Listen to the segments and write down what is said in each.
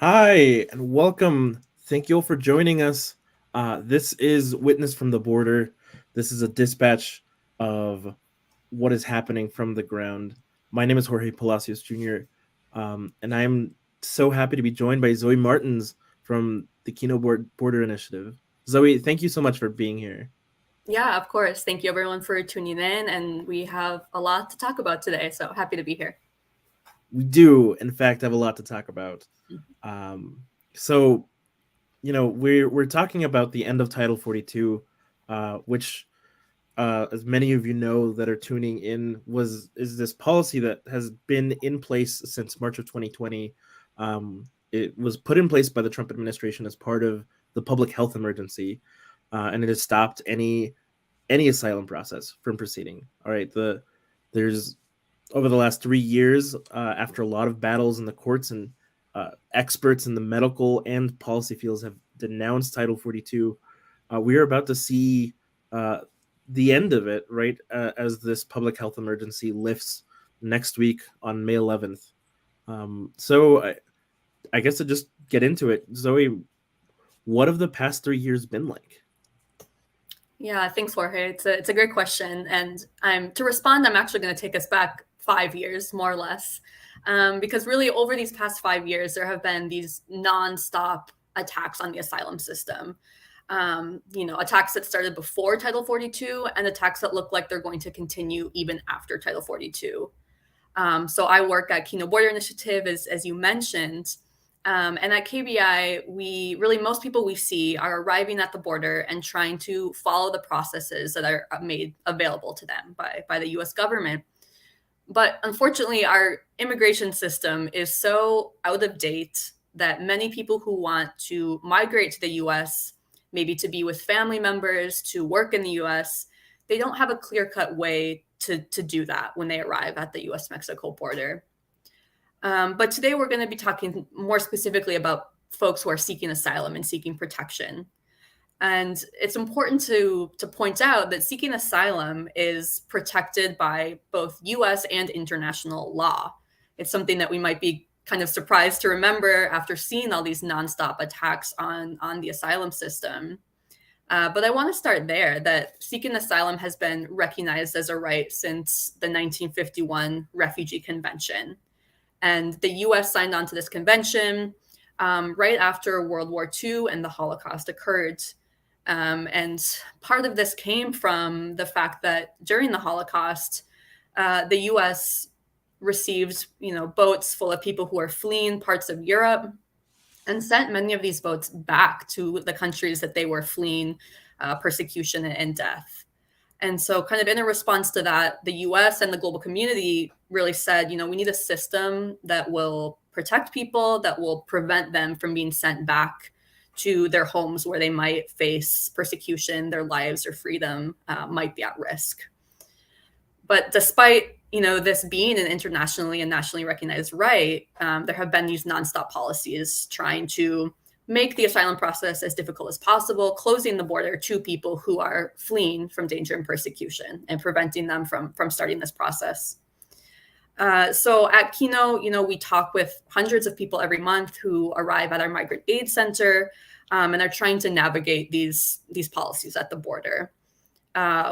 Hi, and welcome. Thank you all for joining us. This is Witness from the Border. This is a dispatch of what is happening from the ground. My name is Jorge Palacios Jr., and I'm so happy to be joined by Zoe Martins from the Kino Border Initiative. Zoe, thank you so much for being here. Yeah, of course. Thank you everyone for tuning in, and we have a lot to talk about today, so happy to be here. We do, in fact, have a lot to talk about. Um, so, we're talking about the end of Title 42, which as many of you know that are tuning in, is this policy that has been in place since March of 2020. It was put in place by the Trump administration as part of the public health emergency, and it has stopped any asylum process from proceeding. All right, there's over the last 3 years, after a lot of battles in the courts and experts in the medical and policy fields have denounced Title 42, we are about to see uh, the end of it, right? As this public health emergency lifts next week on May 11th. So I guess to just get into it, Zoe, what have the past 3 years been like? Yeah, thanks, Jorge. It's a great question, and to respond. I'm actually going to take us back 5 years, more or less, because really over these past 5 years, there have been these nonstop attacks on the asylum system. Attacks that started before Title 42 and attacks that look like they're going to continue even after Title 42. So I work at Kino Border Initiative, as you mentioned. And at KBI, most people we see are arriving at the border and trying to follow the processes that are made available to them by the US government. But unfortunately, our immigration system is so out of date that many people who want to migrate to the US, maybe to be with family members, to work in the US, they don't have a clear cut way to do that when they arrive at the US Mexico border. But today we're going to be talking more specifically about folks who are seeking asylum and seeking protection. And it's important to point out that seeking asylum is protected by both US and international law. It's something that we might be kind of surprised to remember after seeing all these nonstop attacks on the asylum system. But I want to start there that seeking asylum has been recognized as a right since the 1951 Refugee Convention. And the US signed on to this convention right after World War II and the Holocaust occurred. And part of this came from the fact that during the Holocaust, the US received, boats full of people who were fleeing parts of Europe and sent many of these boats back to the countries that they were fleeing persecution and death. And so, kind of in a response to that, the US and the global community really said, we need a system that will protect people, that will prevent them from being sent back to their homes where they might face persecution, their lives or freedom might be at risk. But despite this being an internationally and nationally recognized right, there have been these nonstop policies trying to make the asylum process as difficult as possible, closing the border to people who are fleeing from danger and persecution and preventing them from starting this process. So at Kino, we talk with hundreds of people every month who arrive at our migrant aid center and are trying to navigate these policies at the border.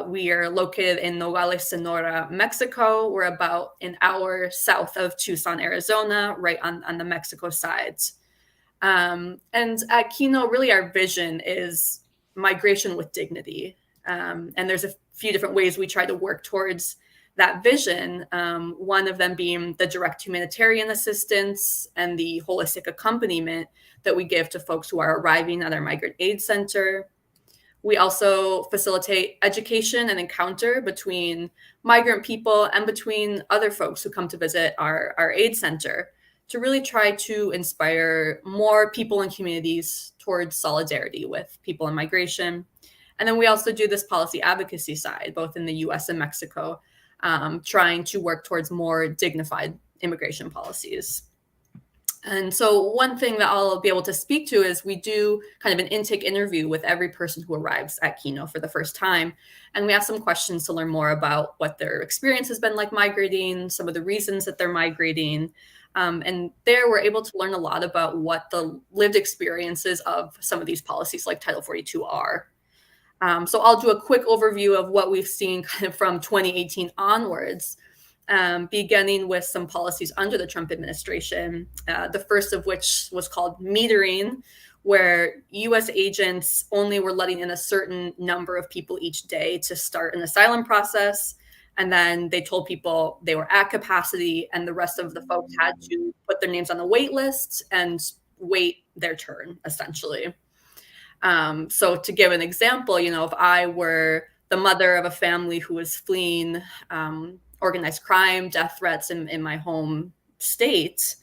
We are located in Nogales, Sonora, Mexico. We're about an hour south of Tucson, Arizona, right on the Mexico side. And at Kino, really our vision is migration with dignity. And there's a few different ways we try to work towards that vision. One of them being the direct humanitarian assistance and the holistic accompaniment that we give to folks who are arriving at our migrant aid center. We also facilitate education and encounter between migrant people and between other folks who come to visit our aid center to really try to inspire more people and communities towards solidarity with people in migration. And then we also do this policy advocacy side, both in the US and Mexico, trying to work towards more dignified immigration policies. And so one thing that I'll be able to speak to is we do kind of an intake interview with every person who arrives at Kino for the first time. And we ask some questions to learn more about what their experience has been like migrating, some of the reasons that they're migrating, And there we're able to learn a lot about what the lived experiences of some of these policies like Title 42 are. So I'll do a quick overview of what we've seen kind of from 2018 onwards, beginning with some policies under the Trump administration, the first of which was called metering, where US agents only were letting in a certain number of people each day to start an asylum process. And then they told people they were at capacity and the rest of the folks had to put their names on the wait list and wait their turn, essentially. So to give an example, you know, if I were the mother of a family who was fleeing organized crime, death threats in my home state,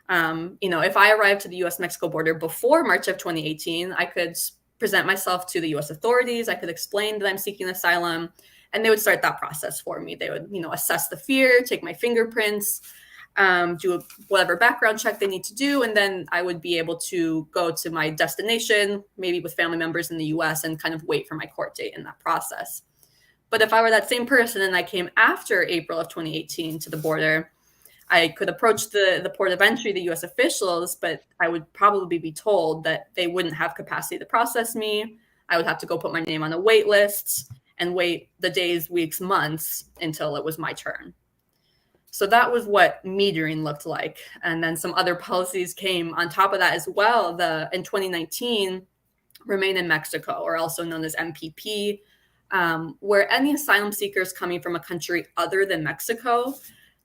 you know, if I arrived to the US-Mexico border before March of 2018, I could present myself to the US authorities. I could explain that I'm seeking asylum, and they would start that process for me. They would, you know, assess the fear, take my fingerprints, do whatever background check they need to do, and then I would be able to go to my destination, maybe with family members in the US, and kind of wait for my court date in that process. But if I were that same person and I came after April of 2018 to the border, I could approach the port of entry, the US officials, but I would probably be told that they wouldn't have capacity to process me. I would have to go put my name on a wait list and wait the days, weeks, months until it was my turn. So that was what metering looked like. And then some other policies came on top of that as well. In 2019, Remain in Mexico, or also known as MPP, where any asylum seekers coming from a country other than Mexico,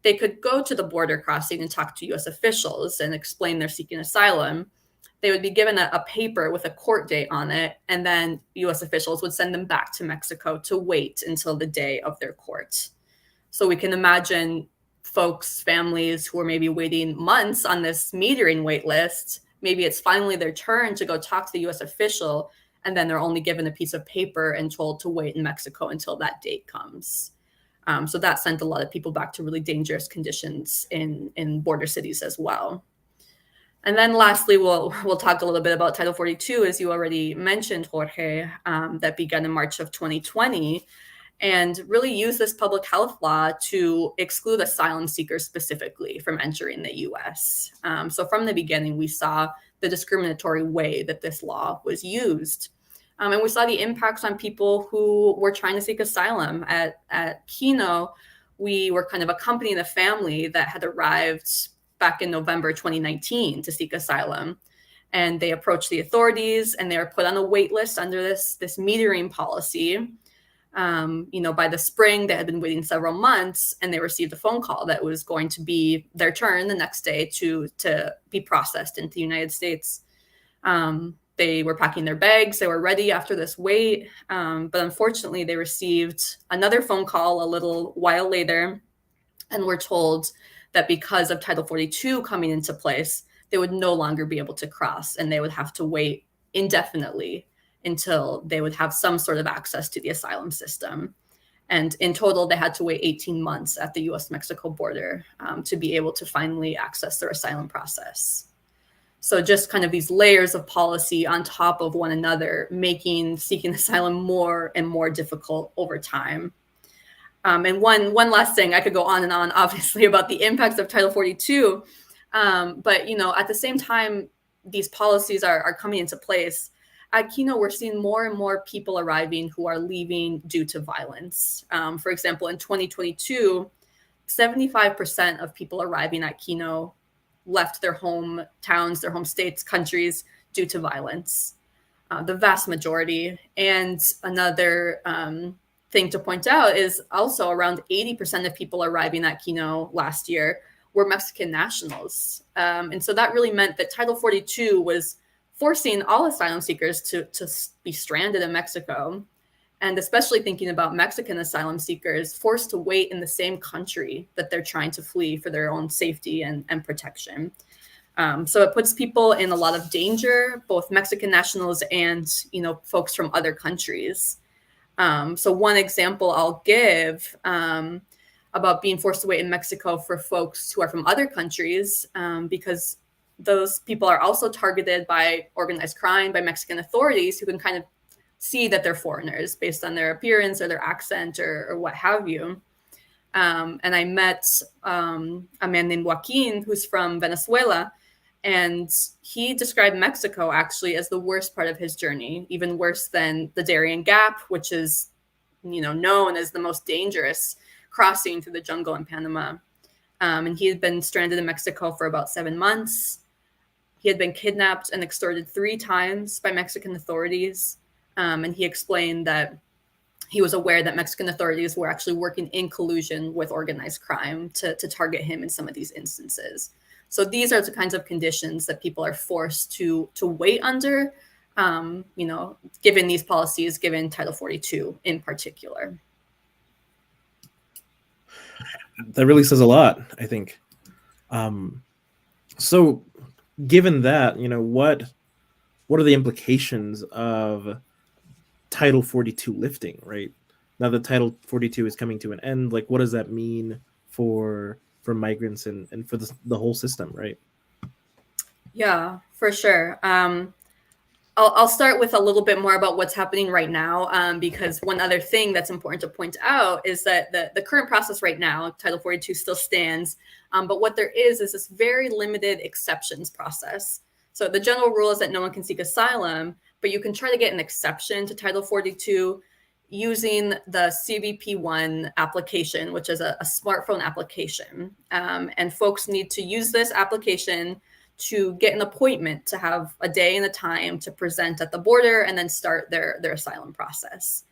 they could go to the border crossing and talk to US officials and explain they're seeking asylum. They would be given a paper with a court date on it, and then US officials would send them back to Mexico to wait until the day of their court. So we can imagine folks, families who are maybe waiting months on this metering wait list. Maybe it's finally their turn to go talk to the US official, and then they're only given a piece of paper and told to wait in Mexico until that date comes. So that sent a lot of people back to really dangerous conditions in border cities as well. And then lastly, we'll talk a little bit about Title 42, as you already mentioned, Jorge, that began in March of 2020, and really use this public health law to exclude asylum seekers specifically from entering the US. So from the beginning, we saw the discriminatory way that this law was used. And we saw the impacts on people who were trying to seek asylum. At Kino, we were kind of accompanying a family that had arrived back in November 2019 to seek asylum. And they approached the authorities and they were put on a wait list under this metering policy. You know, by the spring, they had been waiting several months, and they received a phone call that was going to be their turn the next day to be processed into the United States. They were packing their bags. They were ready after this wait. But unfortunately, they received another phone call a little while later and were told that because of Title 42 coming into place, they would no longer be able to cross, and they would have to wait indefinitely until they would have some sort of access to the asylum system. And in total, they had to wait 18 months at the US-Mexico border to be able to finally access their asylum process. So just kind of these layers of policy on top of one another, making seeking asylum more and more difficult over time. And one last thing, I could go on and on, obviously, about the impacts of Title 42. But, you know, at the same time, these policies are coming into place. At Kino, we're seeing more and more people arriving who are leaving due to violence. For example, in 2022, 75% of people arriving at Kino left their hometowns, their home states, countries due to violence. The vast majority. And another thing to point out is also around 80% of people arriving at Kino last year were Mexican nationals. And so that really meant that Title 42 was forcing all asylum seekers to be stranded in Mexico, and especially thinking about Mexican asylum seekers forced to wait in the same country that they're trying to flee for their own safety and protection. So it puts people in a lot of danger, both Mexican nationals and, you know, folks from other countries. So one example I'll give about being forced to wait in Mexico for folks who are from other countries, because those people are also targeted by organized crime, by Mexican authorities who can kind of see that they're foreigners based on their appearance or their accent or what have you. And I met a man named Joaquin, who's from Venezuela, and he described Mexico actually as the worst part of his journey, even worse than the Darien Gap, which is, known as the most dangerous crossing through the jungle in Panama. And he had been stranded in Mexico for about 7 months. He had been kidnapped and extorted 3 times by Mexican authorities. And he explained that he was aware that Mexican authorities were actually working in collusion with organized crime to target him in some of these instances. So these are the kinds of conditions that people are forced to wait under, given these policies, given Title 42 in particular. That really says a lot, I think. So given that, what are the implications of Title 42 lifting, right? Now that Title 42 is coming to an end, like what does that mean for migrants and for the whole system, right? Yeah, for sure. I'll start with a little bit more about what's happening right now, because one other thing that's important to point out is that the current process right now, Title 42 still stands, but what there is this very limited exceptions process. So the general rule is that no one can seek asylum, but you can try to get an exception to Title 42 using the CBP-1 application, which is a smartphone application. And folks need to use this application to get an appointment, to have a day and a time to present at the border and then start their asylum process.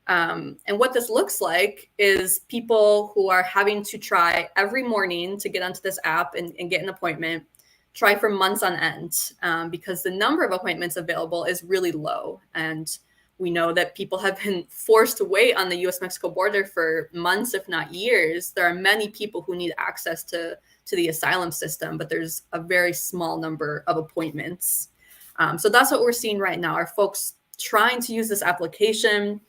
And what this looks like is people who are having to try every morning to get onto this app and get an appointment, try for months on end, because the number of appointments available is really low. And we know that people have been forced to wait on the US-Mexico border for months, if not years. There are many people who need access to the asylum system, but there's a very small number of appointments. So that's what we're seeing right now, are folks trying to use this application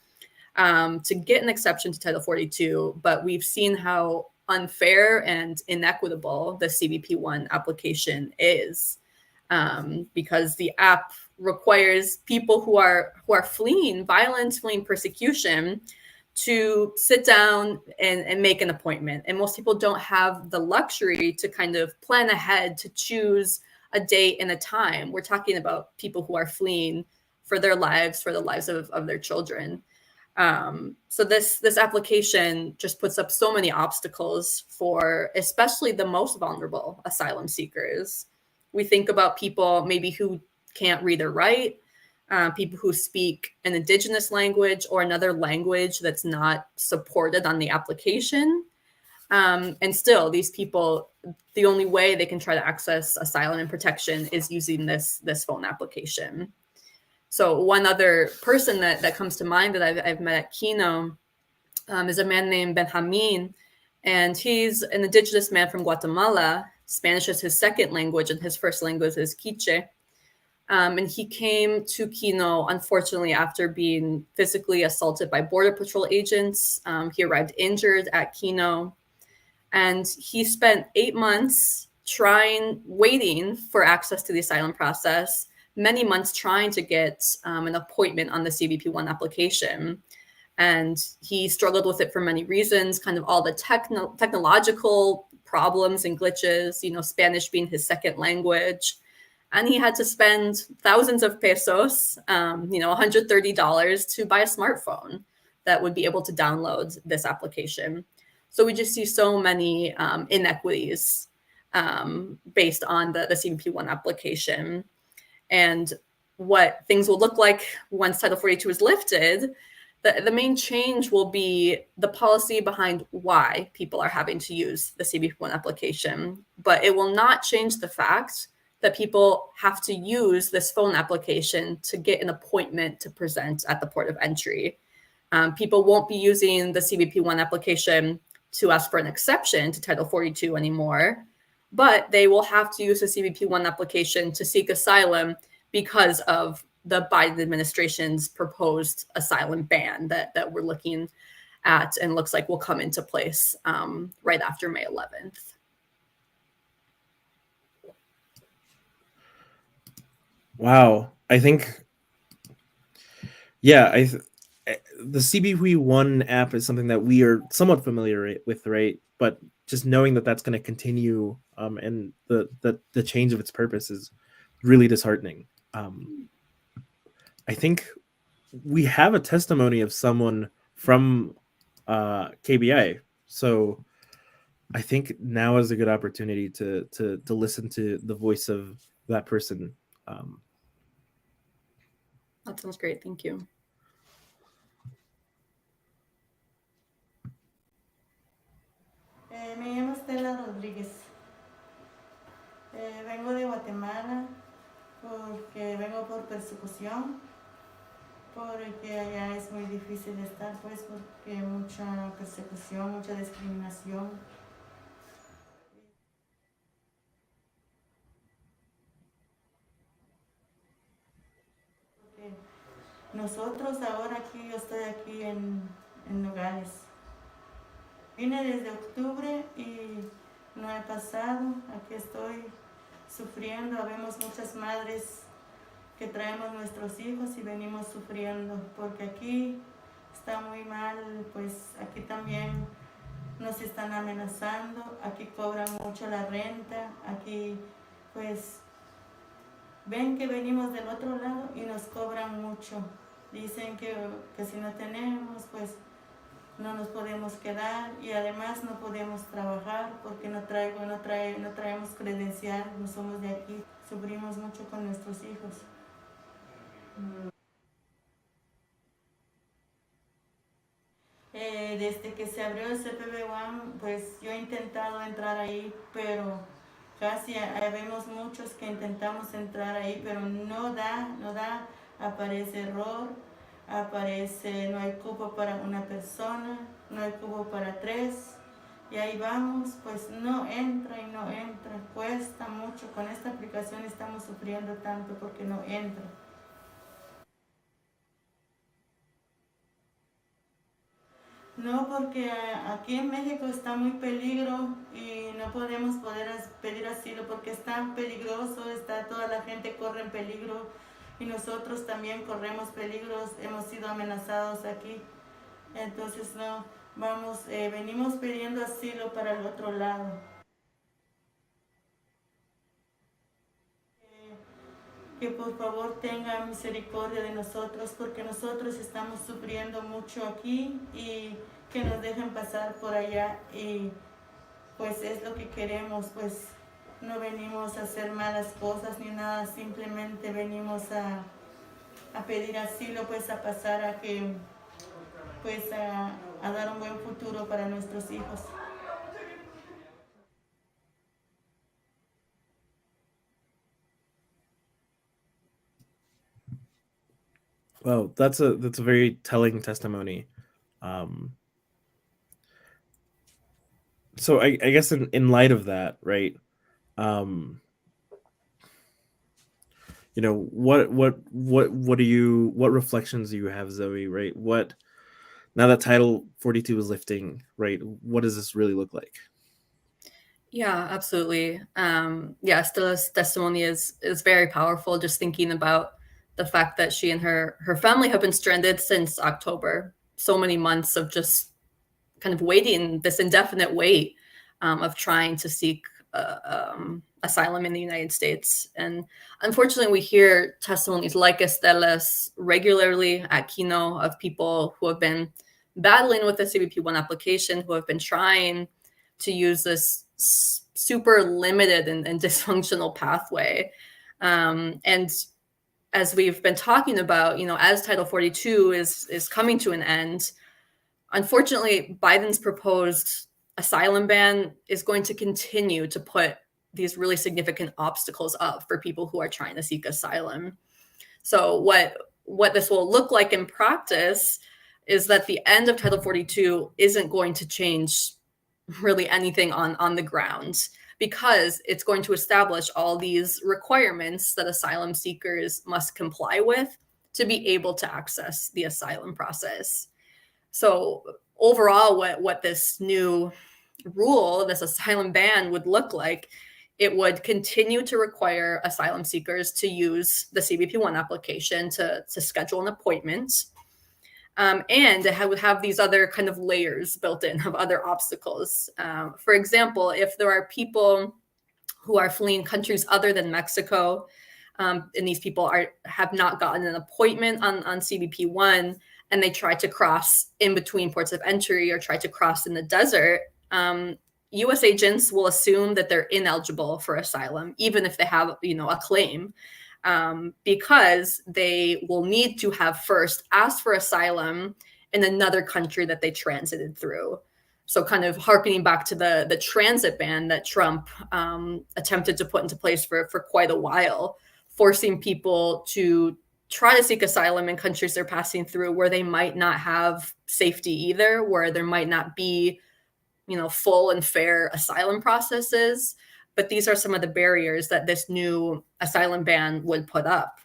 to get an exception to Title 42, but we've seen how unfair and inequitable the CBP-1 application is, because the app requires people who are fleeing violence, fleeing persecution, to sit down and make an appointment. And most people don't have the luxury to kind of plan ahead to choose a date and a time. We're talking about people who are fleeing for their lives, for the lives of their children. So this application just puts up so many obstacles for especially the most vulnerable asylum seekers. We think about people maybe who can't read or write, people who speak an indigenous language or another language that's not supported on the application. And still, these people, the only way they can try to access asylum and protection is using this phone application. So one other person that comes to mind that I've met at Kino is a man named Benjamin, and he's an indigenous man from Guatemala. Spanish is his second language, and his first language is Quiche. And he came to Kino, unfortunately, after being physically assaulted by Border Patrol agents. He arrived injured at Kino, and he spent 8 months waiting for access to the asylum process, many months trying to get an appointment on the CBP-1 application. And he struggled with it for many reasons, kind of all the technological problems and glitches, Spanish being his second language. And he had to spend thousands of pesos, $130 to buy a smartphone that would be able to download this application. So we just see so many inequities based on the CBP-1 application. And what things will look like once Title 42 is lifted, the main change will be the policy behind why people are having to use the CBP-1 application. But it will not change the fact that people have to use this phone application to get an appointment to present at the port of entry. People won't be using the CBP-1 application to ask for an exception to Title 42 anymore, but they will have to use the CBP-1 application to seek asylum because of the Biden administration's proposed asylum ban that we're looking at and looks like will come into place right after May 11th. Wow. I think, yeah, the CBP1 app is something that we are somewhat familiar with, right? But just knowing that that's going to continue, and the change of its purpose is really disheartening. I think we have a testimony of someone from KBI, so I think now is a good opportunity to listen to the voice of that person. That sounds great. Thank you. Me llamo Estela Rodríguez. Vengo de Guatemala porque vengo por persecución, porque allá es muy difícil estar, pues, porque mucha persecución, mucha discriminación. Porque nosotros ahora aquí, yo estoy aquí en Nogales. Vine desde octubre y no he pasado, aquí estoy sufriendo, habemos muchas madres que traemos nuestros hijos y venimos sufriendo, porque aquí está muy mal, pues aquí también nos están amenazando, aquí cobran mucho la renta, aquí pues ven que venimos del otro lado y nos cobran mucho, dicen que si no tenemos pues no nos podemos quedar y además no podemos trabajar porque no traemos credencial, no somos de aquí, sufrimos mucho con nuestros hijos. Desde que se abrió el CPB1, pues yo he intentado entrar ahí, pero casi vemos muchos que intentamos entrar ahí, pero no da, aparece error, aparece no hay cupo para una persona, no hay cupo para 3, y ahí vamos, pues no entra, cuesta mucho, con esta aplicación estamos sufriendo tanto porque no entra. No, porque aquí en México está muy peligro y no podemos pedir asilo porque es tan peligroso, toda la gente corre en peligro y nosotros también corremos peligros, hemos sido amenazados aquí. Entonces no, venimos pidiendo asilo para el otro lado. Que por favor tenga misericordia de nosotros porque nosotros estamos sufriendo mucho aquí y que nos dejen pasar por allá y pues es lo que queremos, pues no venimos a hacer malas cosas ni nada, simplemente venimos a pedir asilo, pues a pasar a que pues a dar un buen futuro para nuestros hijos. Well, that's a very telling testimony. So I guess in light of that, right? What reflections do you have, Zoe? Right? What, now that Title 42 is lifting, right? What does this really look like? Yeah, absolutely. Stella's testimony is very powerful. Just thinking about the fact that she and her family have been stranded since October. So many months of just kind of waiting, this indefinite wait of trying to seek asylum in the United States. And unfortunately, we hear testimonies like Estela's regularly at Kino of people who have been battling with the CBP1 application, who have been trying to use this super limited and dysfunctional pathway. And as we've been talking about, as Title 42 is coming to an end, unfortunately, Biden's proposed asylum ban is going to continue to put these really significant obstacles up for people who are trying to seek asylum. So what this will look like in practice is that the end of Title 42 isn't going to change really anything on the ground, because it's going to establish all these requirements that asylum seekers must comply with to be able to access the asylum process. So overall, what this new rule, this asylum ban would look like, it would continue to require asylum seekers to use the CBP1 application to schedule an appointment. And it would have these other kind of layers built in of other obstacles. For example, if there are people who are fleeing countries other than Mexico, and these people have not gotten an appointment on CBP-1, and they try to cross in between ports of entry or try to cross in the desert, U.S. agents will assume that they're ineligible for asylum, even if they have, a claim, because they will need to have first asked for asylum in another country that they transited through. So kind of harkening back to the transit ban that Trump attempted to put into place for quite a while, forcing people to try to seek asylum in countries they're passing through where they might not have safety either, where there might not be, full and fair asylum processes. But these are some of the barriers that this new asylum ban would put up.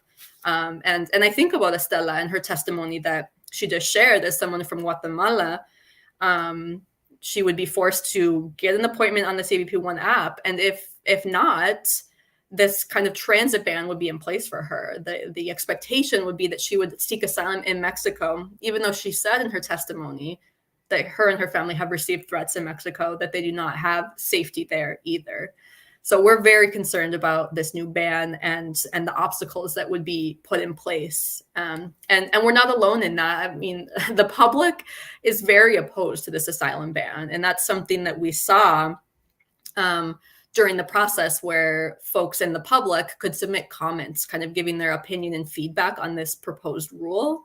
And I think about Estela and her testimony that she just shared as someone from Guatemala. She would be forced to get an appointment on the CBP-1 app. And if not, this kind of transit ban would be in place for her. The expectation would be that she would seek asylum in Mexico, even though she said in her testimony that her and her family have received threats in Mexico, that they do not have safety there either. So we're very concerned about this new ban and the obstacles that would be put in place. And we're not alone in that. I mean, the public is very opposed to this asylum ban. And that's something that we saw during the process, where folks in the public could submit comments, kind of giving their opinion and feedback on this proposed rule.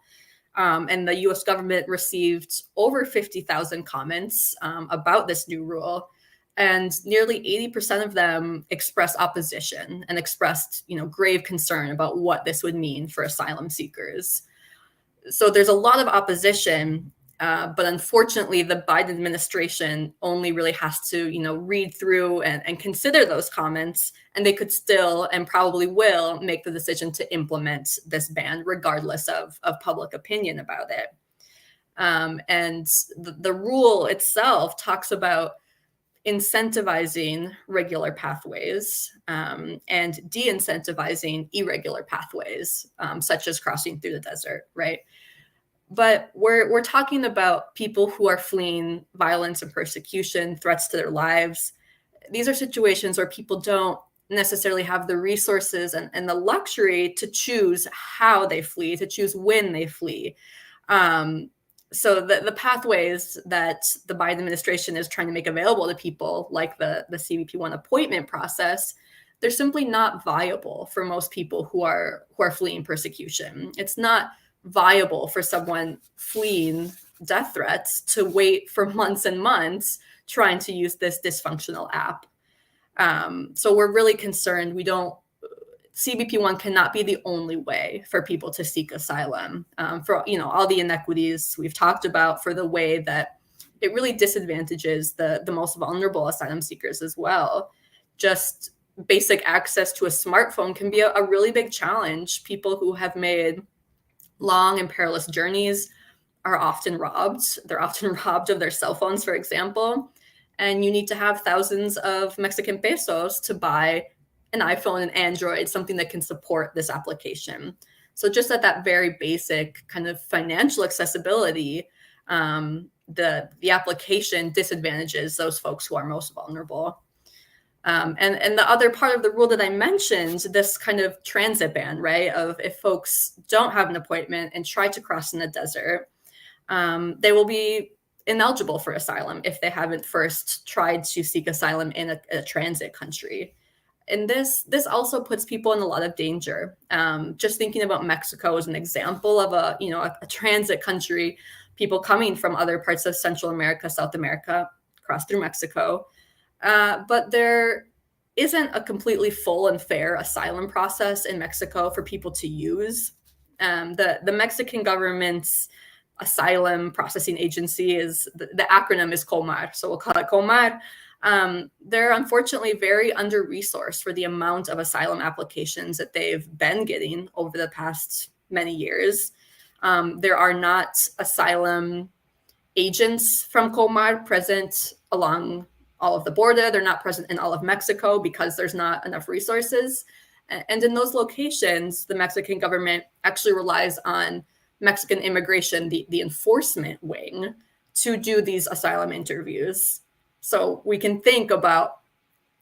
And the US government received over 50,000 comments about this new rule. And nearly 80% of them expressed opposition and expressed, grave concern about what this would mean for asylum seekers. So there's a lot of opposition, but unfortunately, the Biden administration only really has to, read through and consider those comments, and they could still and probably will make the decision to implement this ban, regardless of public opinion about it. And the rule itself talks about incentivizing regular pathways and de-incentivizing irregular pathways, such as crossing through the desert, right? But we're talking about people who are fleeing violence and persecution, threats to their lives. These are situations where people don't necessarily have the resources and the luxury to choose how they flee, to choose when they flee. So the pathways that the Biden administration is trying to make available to people, like the CBP-1 appointment process, they're simply not viable for most people who are fleeing persecution. It's not viable for someone fleeing death threats to wait for months and months trying to use this dysfunctional app. So we're really concerned. CBP-1 cannot be the only way for people to seek asylum, for all the inequities we've talked about, for the way that it really disadvantages the most vulnerable asylum seekers as well. Just basic access to a smartphone can be a really big challenge. People who have made long and perilous journeys are often robbed. They're often robbed of their cell phones, for example. And you need to have thousands of Mexican pesos to buy an iPhone and Android, something that can support this application. So just at that very basic kind of financial accessibility, the application disadvantages those folks who are most vulnerable. And the other part of the rule that I mentioned, this kind of transit ban, right, of if folks don't have an appointment and try to cross in the desert, they will be ineligible for asylum if they haven't first tried to seek asylum in a transit country. And this also puts people in a lot of danger. Just thinking about Mexico as an example of a transit country, people coming from other parts of Central America, South America, cross through Mexico. But there isn't a completely full and fair asylum process in Mexico for people to use. The Mexican government's asylum processing agency the acronym is COMAR, so we'll call it COMAR. They're unfortunately very under-resourced for the amount of asylum applications that they've been getting over the past many years. There are not asylum agents from COMAR present along all of the border. They're not present in all of Mexico because there's not enough resources. And in those locations, the Mexican government actually relies on Mexican immigration, the enforcement wing, to do these asylum interviews. So we can think about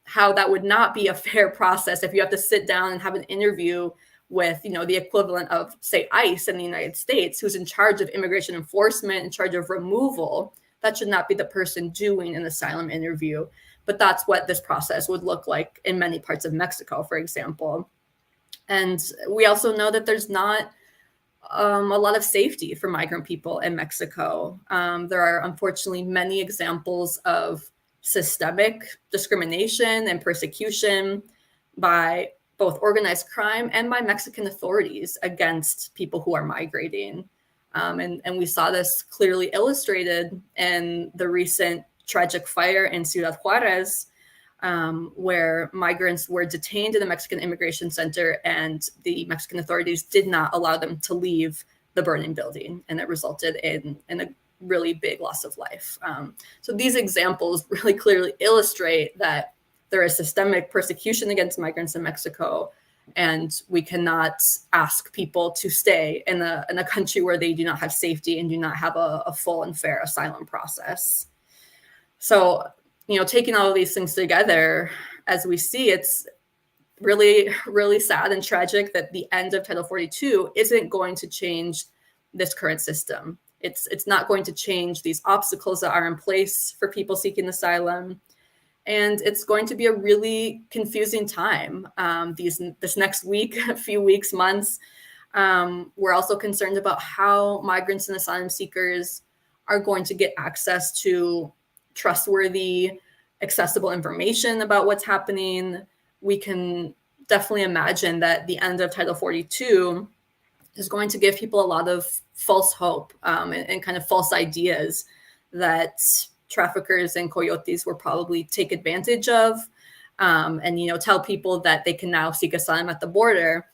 how that would not be a fair process if you have to sit down and have an interview with, you know, the equivalent of, say, ICE in the United States, who's in charge of immigration enforcement, in charge of removal. That should not be the person doing an asylum interview. But that's what this process would look like in many parts of Mexico, for example. And we also know that there's not a lot of safety for migrant people in Mexico. There are unfortunately many examples of systemic discrimination and persecution by both organized crime and by Mexican authorities against people who are migrating. And we saw this clearly illustrated in the recent tragic fire in Ciudad Juarez, where migrants were detained in a Mexican immigration center and the Mexican authorities did not allow them to leave the burning building. And it resulted in a really big loss of life. So these examples really clearly illustrate that there is systemic persecution against migrants in Mexico, and we cannot ask people to stay in a country where they do not have safety and do not have a full and fair asylum process. So, you know, taking all of these things together, as we see, it's really, really sad and tragic that the end of Title 42 isn't going to change this current system. It's not going to change these obstacles that are in place for people seeking asylum. And it's going to be a really confusing time. This next week, a few weeks, months, we're also concerned about how migrants and asylum seekers are going to get access to trustworthy, accessible information about what's happening. We can definitely imagine that the end of Title 42 is going to give people a lot of false hope and kind of false ideas that traffickers and coyotes will probably take advantage of, and, you know, tell people that they can now seek asylum at the border,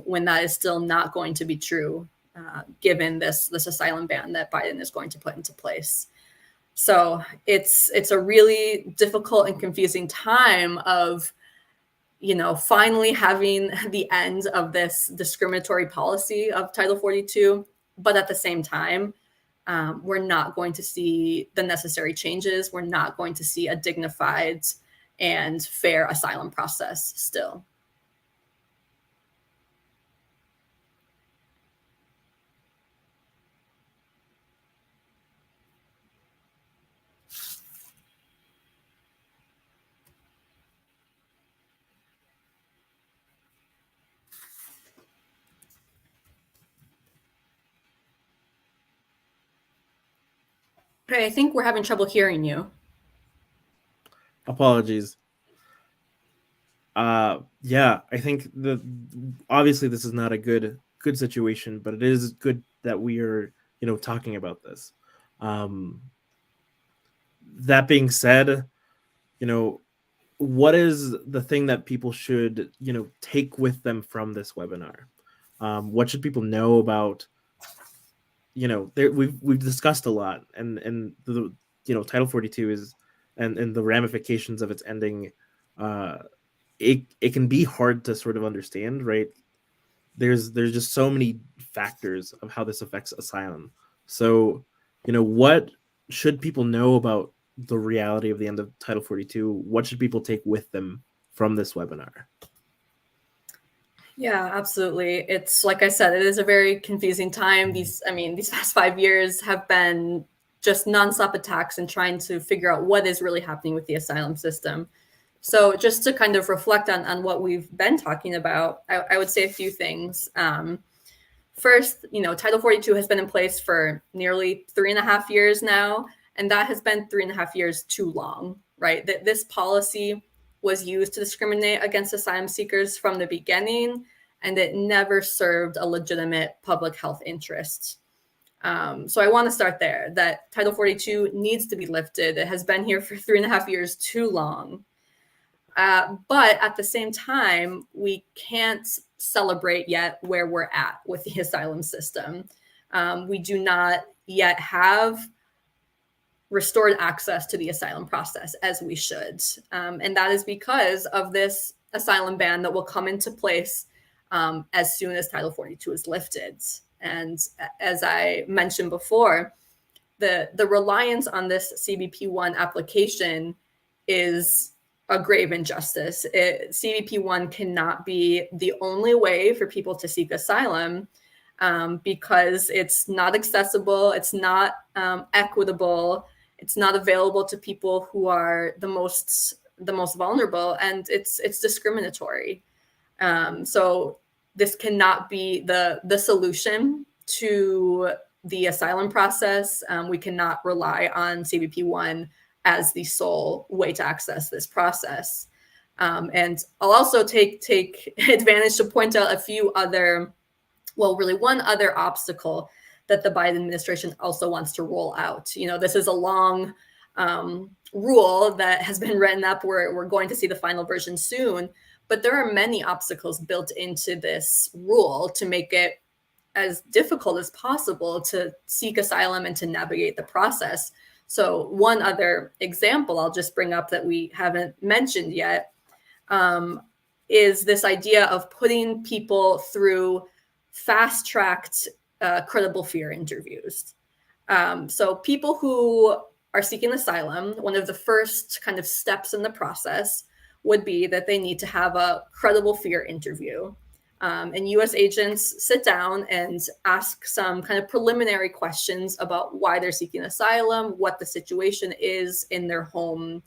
when that is still not going to be true, given this asylum ban that Biden is going to put into place. So it's a really difficult and confusing time of, you know, finally having the end of this discriminatory policy of Title 42, but at the same time, we're not going to see the necessary changes. We're not going to see a dignified and fair asylum process still. Okay, I think we're having trouble hearing you. Apologies. Yeah, I think obviously this is not a good situation, but it is good that we are, you know, talking about this. That being said, you know, what is the thing that people should, you know, take with them from this webinar? What should people know about, you know, we've discussed a lot, and the, you know, Title 42 is, and the ramifications of its ending, it can be hard to sort of understand, right? There's just so many factors of how this affects asylum. So, you know, what should people know about the reality of the end of Title 42? What should people take with them from this webinar? Yeah, absolutely. It's, like I said, it is a very confusing time. These past 5 years have been just nonstop attacks and trying to figure out what is really happening with the asylum system. So just to kind of reflect on what we've been talking about, I would say a few things. First, you know, Title 42 has been in place for nearly 3.5 years now, and that has been 3.5 years too long, right? That this policy was used to discriminate against asylum seekers from the beginning, and it never served a legitimate public health interest. So I want to start there, that Title 42 needs to be lifted. It has been here for 3.5 years too long. But at the same time, we can't celebrate yet where we're at with the asylum system. We do not yet have restored access to the asylum process as we should. And that is because of this asylum ban that will come into place as soon as Title 42 is lifted. And as I mentioned before, the reliance on this CBP-1 application is a grave injustice. CBP-1 cannot be the only way for people to seek asylum, because it's not accessible, it's not equitable, it's not available to people who are the most vulnerable, and it's discriminatory. So this cannot be the solution to the asylum process. We cannot rely on CBP-1 as the sole way to access this process. And I'll also take advantage to point out a few other, well, really one other obstacle that the Biden administration also wants to roll out. You know, this is a long rule that has been written up. We're going to see the final version soon, but there are many obstacles built into this rule to make it as difficult as possible to seek asylum and to navigate the process. So one other example I'll just bring up that we haven't mentioned yet is this idea of putting people through fast-tracked credible fear interviews. So people who are seeking asylum, one of the first kind of steps in the process would be that they need to have a credible fear interview. And US agents sit down and ask some kind of preliminary questions about why they're seeking asylum, what the situation is in their home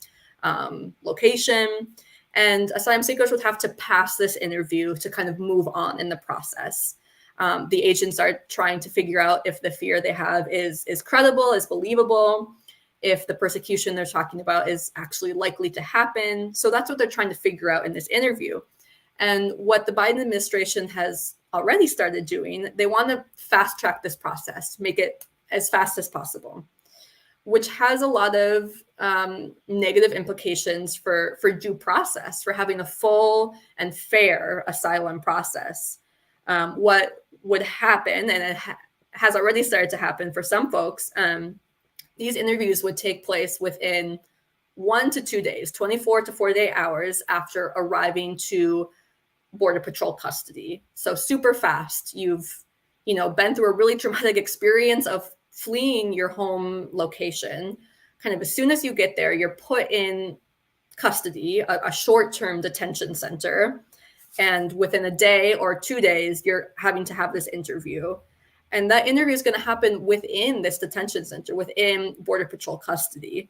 location. And asylum seekers would have to pass this interview to kind of move on in the process. The agents are trying to figure out if the fear they have is credible, is believable, if the persecution they're talking about is actually likely to happen. So that's what they're trying to figure out in this interview. And what the Biden administration has already started doing, they want to fast track this process, make it as fast as possible, which has a lot of negative implications for due process, for having a full and fair asylum process. What would happen, and it has already started to happen for some folks, these interviews would take place within 1 to 2 days, 24 to 48 hours after arriving to Border Patrol custody. So super fast. You've, been through a really traumatic experience of fleeing your home location. Kind of as soon as you get there, you're put in custody, a short-term detention center. And within a day or 2 days, you're having to have this interview. And that interview is going to happen within this detention center, within Border Patrol custody.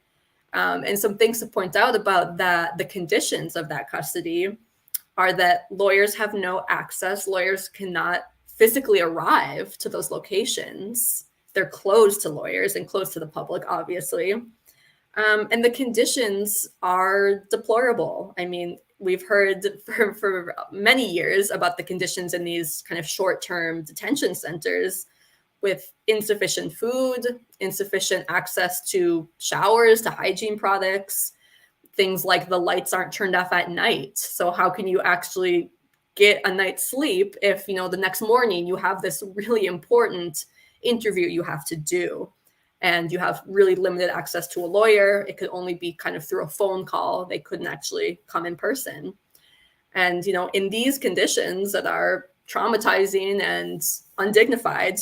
And some things to point out about that, the conditions of that custody are that lawyers have no access. Lawyers cannot physically arrive to those locations. They're closed to lawyers and closed to the public, obviously. And the conditions are deplorable. I mean, we've heard for many years about the conditions in these kind of short-term detention centers with insufficient food, insufficient access to showers, to hygiene products, things like the lights aren't turned off at night. So how can you actually get a night's sleep if, the next morning you have this really important interview you have to do? And you have really limited access to a lawyer. It could only be kind of through a phone call. They couldn't actually come in person. And, in these conditions that are traumatizing and undignified,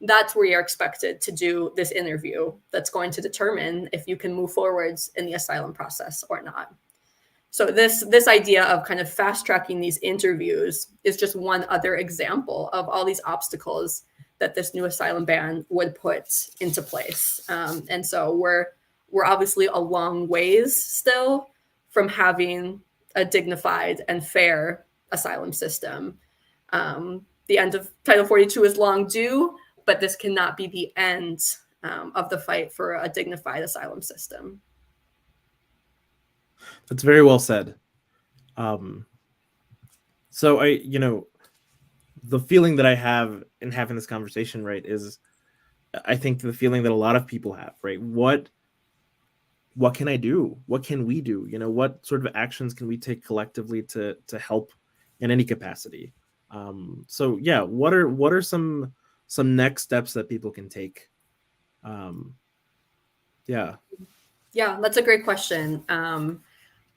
that's where you're expected to do this interview that's going to determine if you can move forwards in the asylum process or not. So this idea of kind of fast tracking these interviews is just one other example of all these obstacles that this new asylum ban would put into place. And so we're obviously a long ways still from having a dignified and fair asylum system. The end of Title 42 is long due, but this cannot be the end of the fight for a dignified asylum system. That's very well said. So the feeling that I have in having this conversation, right, is I think the feeling that a lot of people have, right? What can I do? What can we do? What sort of actions can we take collectively to help in any capacity? So yeah, what are some next steps that people can take? Yeah, that's a great question.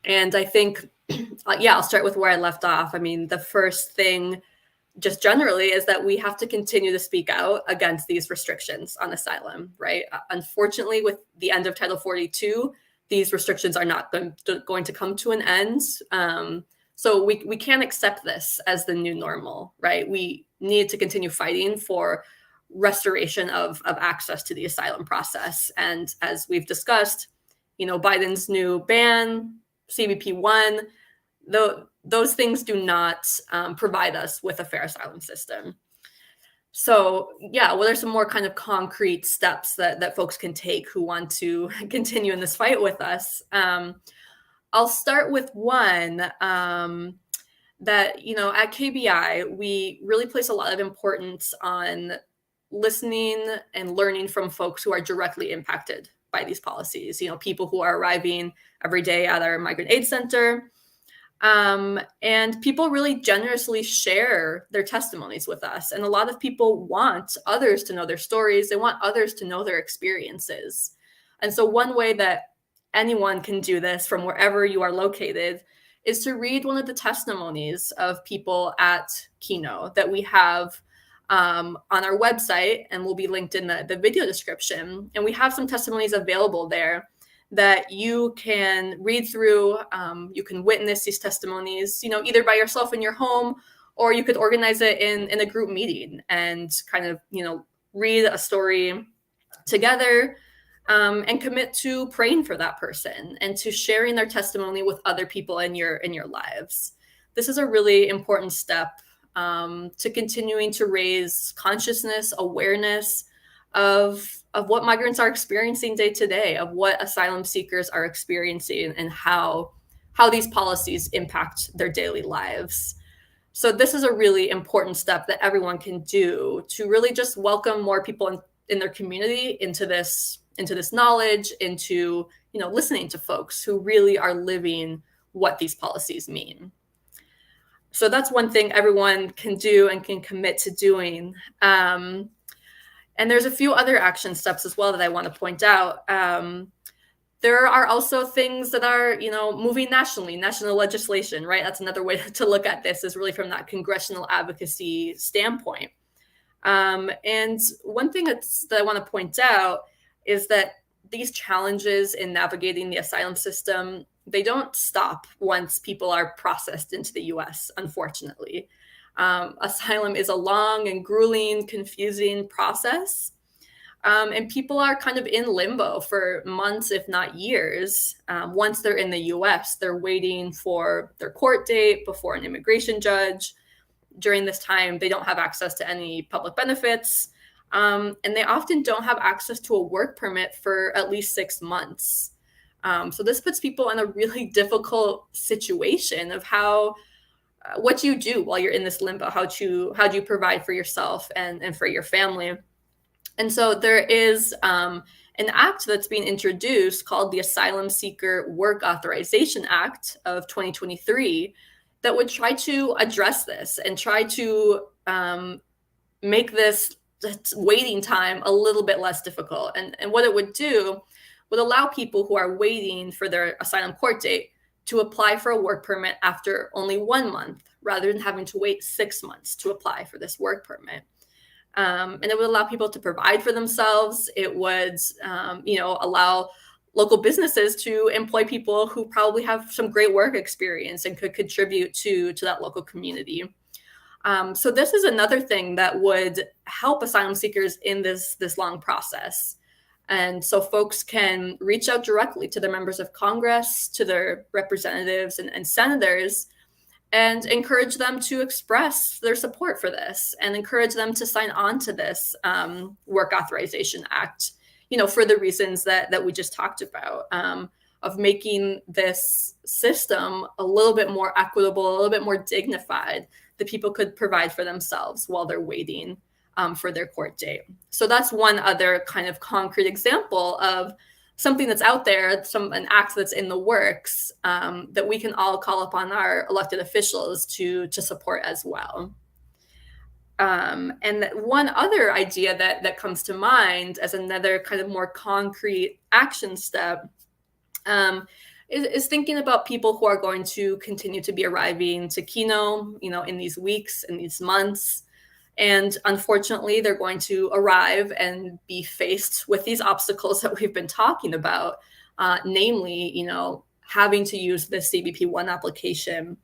And I think, I'll start with where I left off. I mean, the first thing just generally is that we have to continue to speak out against these restrictions on asylum, right? Unfortunately, with the end of Title 42, these restrictions are not going to come to an end. So we can't accept this as the new normal, right? We need to continue fighting for restoration of access to the asylum process. And as we've discussed, Biden's new ban, CBP-1, those things do not provide us with a fair asylum system. So yeah, what are some more kind of concrete steps that folks can take who want to continue in this fight with us? I'll start with one that, at KBI, we really place a lot of importance on listening and learning from folks who are directly impacted by these policies, people who are arriving every day at our migrant aid center. And people really generously share their testimonies with us. And a lot of people want others to know their stories. They want others to know their experiences. And so one way that anyone can do this from wherever you are located is to read one of the testimonies of people at Kino that we have on our website, and will be linked in the video description. And we have some testimonies available there that you can read through. You can witness these testimonies, either by yourself in your home, or you could organize it in a group meeting and kind of, read a story together, and commit to praying for that person and to sharing their testimony with other people in your lives. This is a really important step to continuing to raise consciousness, awareness of what migrants are experiencing day to day, of what asylum seekers are experiencing, and how these policies impact their daily lives. So this is a really important step that everyone can do to really just welcome more people in their community into this knowledge, into listening to folks who really are living what these policies mean. So that's one thing everyone can do and can commit to doing. And there's a few other action steps as well that I want to point out. There are also things that are, moving nationally, national legislation, right? That's another way to look at this, is really from that congressional advocacy standpoint. And one thing that I want to point out is that these challenges in navigating the asylum system, they don't stop once people are processed into the US, unfortunately. Asylum is a long and grueling, confusing process. And people are kind of in limbo for months, if not years. Once they're in the US, they're waiting for their court date before an immigration judge. During this time, they don't have access to any public benefits. And they often don't have access to a work permit for at least 6 months. So this puts people in a really difficult situation of what do you do while you're in this limbo? How do you provide for yourself and for your family? And so there is an act that's being introduced called the Asylum Seeker Work Authorization Act of 2023 that would try to address this and try to make this waiting time a little bit less difficult. And what it would do would allow people who are waiting for their asylum court date to apply for a work permit after only 1 month, rather than having to wait 6 months to apply for this work permit. And it would allow people to provide for themselves. It would, allow local businesses to employ people who probably have some great work experience and could contribute to that local community. So this is another thing that would help asylum seekers in this long process. And so folks can reach out directly to their members of Congress, to their representatives and senators, and encourage them to express their support for this and encourage them to sign on to this Work Authorization Act, for the reasons that we just talked about, of making this system a little bit more equitable, a little bit more dignified, that people could provide for themselves while they're waiting for their court date. So that's one other kind of concrete example of something that's out there, an act that's in the works, that we can all call upon our elected officials to support as well. And one other idea that comes to mind as another kind of more concrete action step is thinking about people who are going to continue to be arriving to Kino, in these weeks, in these months. And unfortunately, they're going to arrive and be faced with these obstacles that we've been talking about, namely, having to use the CBP-1 application.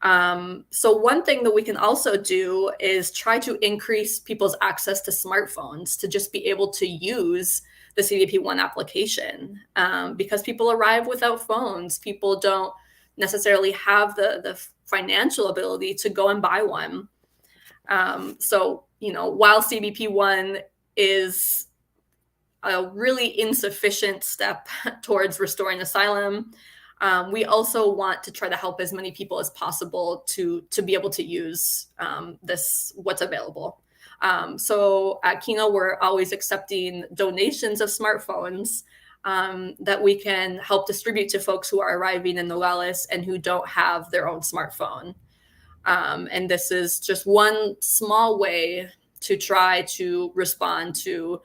So one thing that we can also do is try to increase people's access to smartphones to just be able to use the CBP-1 application, because people arrive without phones. People don't necessarily have the financial ability to go and buy one. So, while CBP-1 is a really insufficient step towards restoring asylum, we also want to try to help as many people as possible to be able to use what's available. So at Kino, we're always accepting donations of smartphones that we can help distribute to folks who are arriving in Nogales and who don't have their own smartphone. And this is just one small way to try to respond to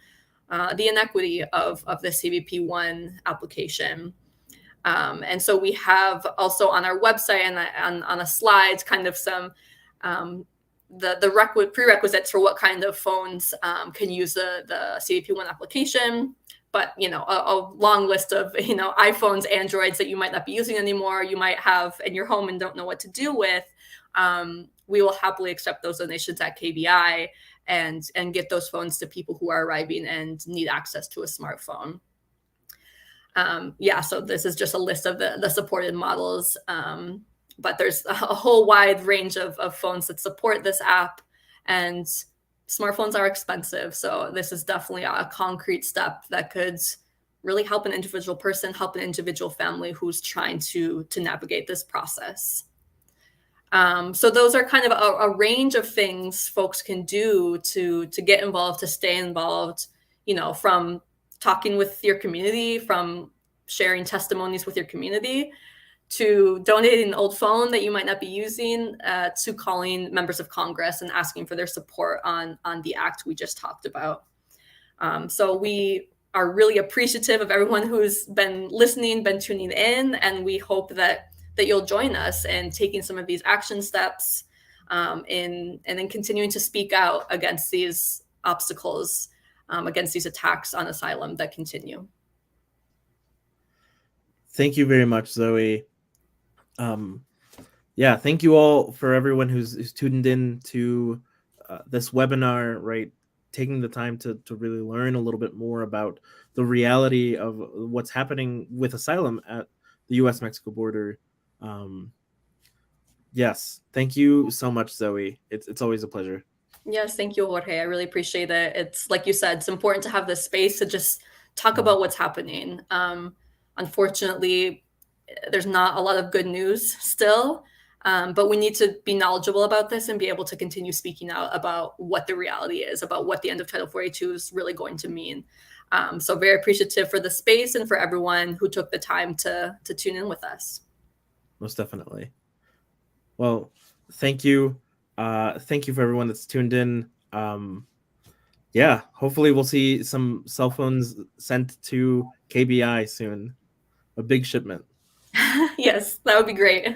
the inequity of the CBP-1 application. And so we have also on our website and on a slide kind of some the prerequisites for what kind of phones can use the CBP-1 application. But, a long list of, iPhones, Androids that you might not be using anymore, you might have in your home and don't know what to do with. We will happily accept those donations at KBI and get those phones to people who are arriving and need access to a smartphone. So this is just a list of the supported models, but there's a whole wide range of phones that support this app, and smartphones are expensive. So this is definitely a concrete step that could really help an individual person, help an individual family who's trying to navigate this process. So those are kind of a range of things folks can do to get involved, to stay involved, from talking with your community, from sharing testimonies with your community, to donating an old phone that you might not be using, to calling members of Congress and asking for their support on the act we just talked about. So we are really appreciative of everyone who's been listening, been tuning in, and we hope that you'll join us in taking some of these action steps, and then continuing to speak out against these obstacles, against these attacks on asylum that continue. Thank you very much, Zoe. Thank you all for everyone who's tuned in to this webinar, right? Taking the time to really learn a little bit more about the reality of what's happening with asylum at the U.S.-Mexico border. Yes, thank you so much, Zoe. It's always a pleasure. Yes, thank you, Jorge. I really appreciate it. It's like you said, it's important to have this space to just talk about what's happening. Unfortunately, there's not a lot of good news still, but we need to be knowledgeable about this and be able to continue speaking out about what the reality is, about what the end of Title 42 is really going to mean. So very appreciative for the space and for everyone who took the time to tune in with us. Most definitely. Well, thank you. Thank you for everyone that's tuned in. Hopefully we'll see some cell phones sent to KBI soon. A big shipment. Yes, that would be great.